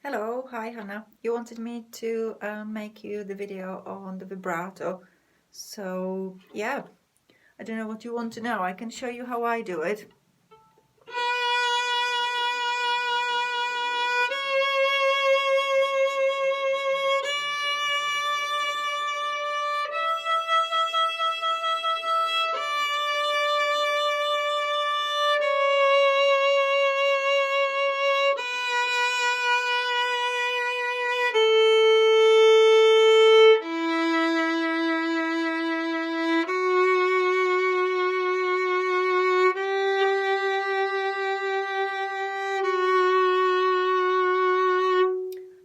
Hello, hi Hannah. You wanted me to make you the video on the vibrato. So yeah, I don't know what you want to know. I can show you how I do it.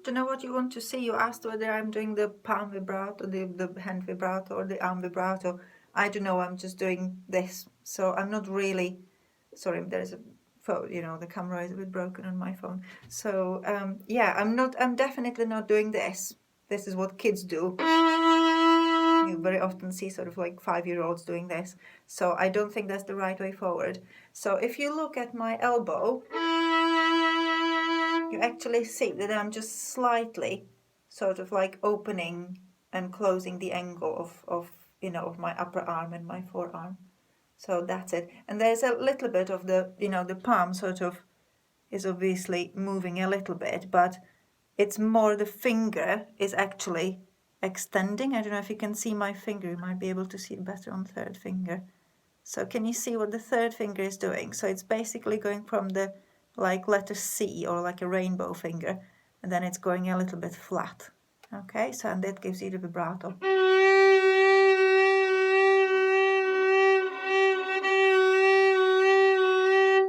Don't know what you want to see. You asked whether I'm doing the palm vibrato, the hand vibrato, or the arm vibrato. I don't know. I'm just doing this. So I'm not really. Sorry, there's a phone. The camera is a bit broken on my phone. So yeah, I'm not. I'm definitely not doing this. This is what kids do. You very often see sort of like 5-year-olds doing this. So I don't think that's the right way forward. So if you look at my elbow, you actually see that I'm just slightly sort of like opening and closing the angle of my upper arm and my forearm. So that's it. And there's a little bit of the palm sort of is obviously moving a little bit, but it's more the finger is actually extending. I don't know if you can see my finger. You might be able to see it better on third finger. So can you see what the third finger is doing? So it's basically going from the like letter C or like a rainbow finger, and then it's going a little bit flat. Okay, so and that gives you the vibrato.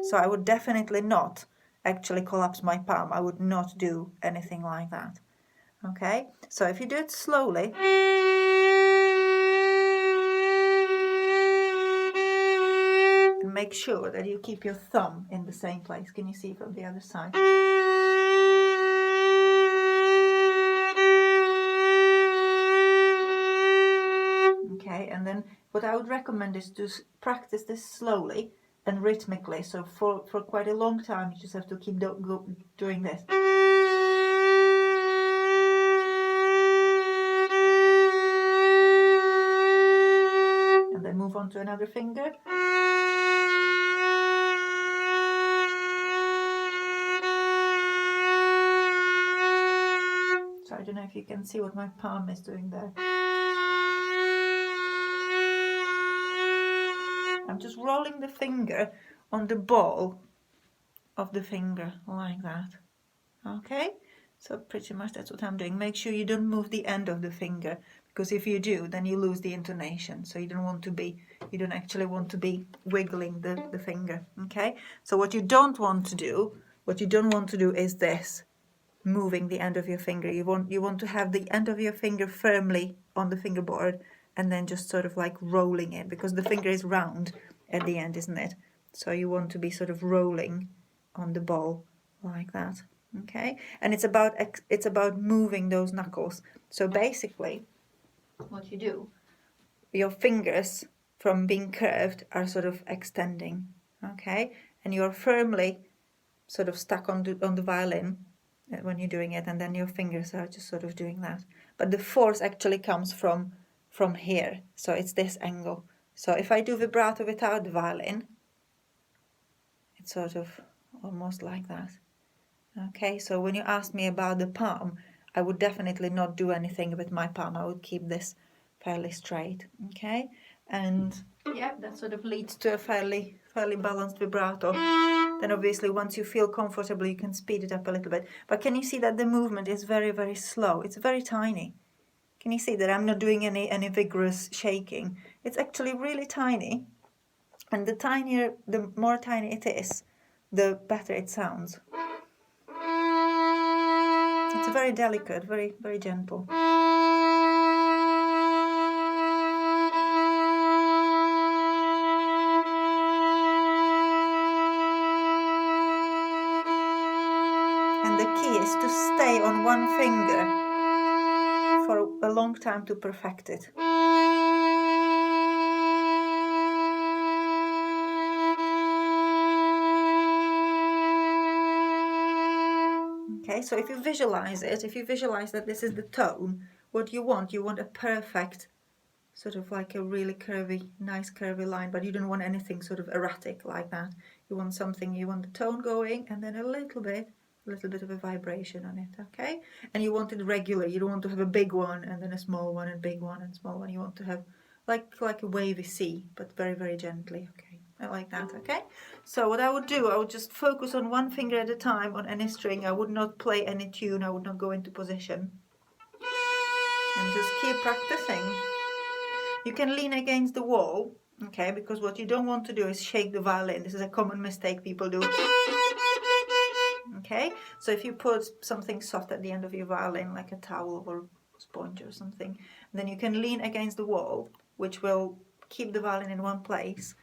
So I would definitely not actually collapse my palm. I would not do anything like that. Okay, so if you do it slowly, and make sure that you keep your thumb in the same place. Can you see from the other side? Okay, and then what I would recommend is to practice this slowly and rhythmically. So for quite a long time, you just have to keep doing this. And then move on to another finger. So I don't know if you can see what my palm is doing there. I'm just rolling the finger on the ball of the finger like that. Okay, so pretty much that's what I'm doing. Make sure you don't move the end of the finger, because if you do, then you lose the intonation. So you don't actually want to be wiggling the finger. Okay, so what you don't want to do is this, moving the end of your finger. You want to have the end of your finger firmly on the fingerboard, and then just sort of like rolling it, because the finger is round at the end, isn't it? So you want to be sort of rolling on the ball like that. Okay, and it's about moving those knuckles. So basically, what you do, your fingers from being curved are sort of extending. Okay, and you're firmly sort of stuck on the violin when you're doing it, and then your fingers are just sort of doing that. But the force actually comes from here, so it's this angle. So if I do vibrato without the violin, it's sort of almost like that. Okay, so when you asked me about the palm, I would definitely not do anything with my palm. I would keep this fairly straight. Okay, and yeah, that sort of leads to a fairly balanced vibrato. Then obviously once you feel comfortable, you can speed it up a little bit. But can you see that the movement is very, very slow? It's very tiny. Can you see that I'm not doing any vigorous shaking? It's actually really tiny. And the more tiny it is, the better it sounds. It's very delicate, very, very gentle. And the key is to stay on one finger for a long time to perfect it. Okay, so if you visualize it, if you visualize that this is the tone, what you want a perfect, sort of like a really curvy, nice curvy line, but you don't want anything sort of erratic like that. You want something, you want the tone going and then a little bit of a vibration on it, okay? And you want it regular. You don't want to have a big one and then a small one and big one and small one. You want to have like a wavy C, but very, very gently, okay? I like that, okay? So what I would do, I would just focus on one finger at a time on any string. I would not play any tune. I would not go into position. And just keep practicing. You can lean against the wall, okay? Because what you don't want to do is shake the violin. This is a common mistake people do. Okay, so if you put something soft at the end of your violin, like a towel or sponge or something, then you can lean against the wall, which will keep the violin in one place,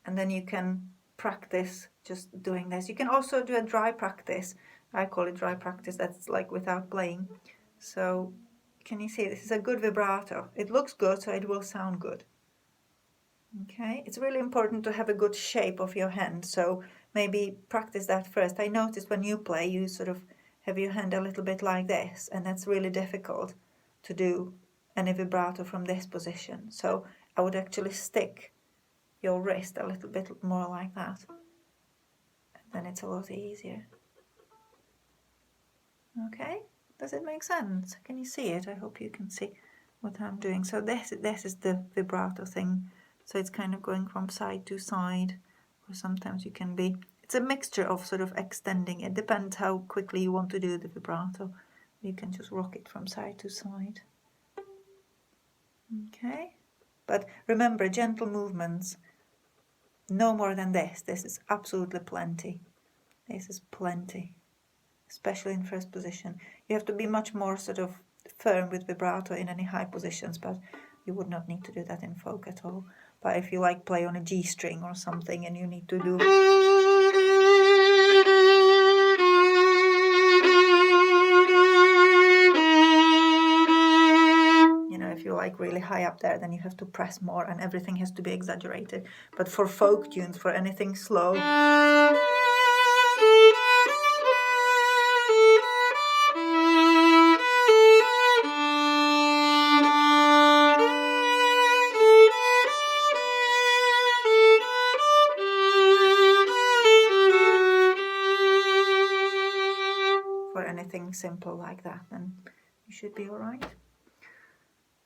and then you can practice just doing this. You can also do a dry practice. I call it dry practice. That's like without playing. So can you see this is a good vibrato? It looks good, so it will sound good. Okay, it's really important to have a good shape of your hand, so maybe practice that first. I noticed when you play, you sort of have your hand a little bit like this, and that's really difficult to do any vibrato from this position. So I would actually stick your wrist a little bit more like that, and then it's a lot easier. Okay, does it make sense? Can you see it? I hope you can see what I'm doing. So this is the vibrato thing. So it's kind of going from side to side, or sometimes you can be, it's a mixture of sort of extending. It depends how quickly you want to do the vibrato. You can just rock it from side to side. Okay, but remember, gentle movements, no more than this. This is absolutely plenty. This is plenty, especially in first position. You have to be much more sort of firm with vibrato in any high positions, but you would not need to do that in folk at all. But if you like play on a G string or something and you need to do, you know, if you like really high up there, then you have to press more and everything has to be exaggerated. But for folk tunes, for anything slow, anything simple like that, then you should be all right.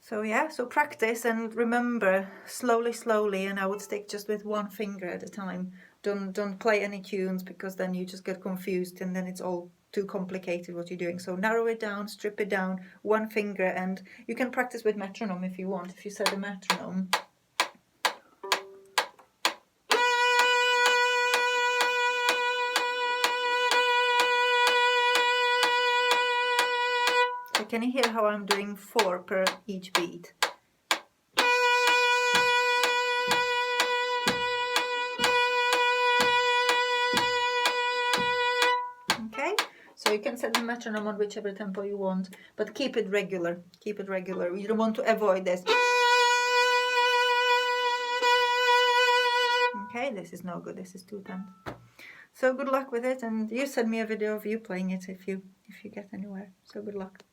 So yeah, so practice and remember, slowly, and I would stick just with one finger at a time. Don't play any tunes, because then you just get confused and then it's all too complicated what you're doing. So narrow it down, strip it down, one finger, and you can practice with metronome if you want. If you set a metronome, can you hear how I'm doing 4 per each beat? Okay, so you can set the metronome on whichever tempo you want, but keep it regular. Keep it regular. You don't want to avoid this. Okay, this is no good. This is too tense. So good luck with it, and you send me a video of you playing it if you get anywhere. So good luck.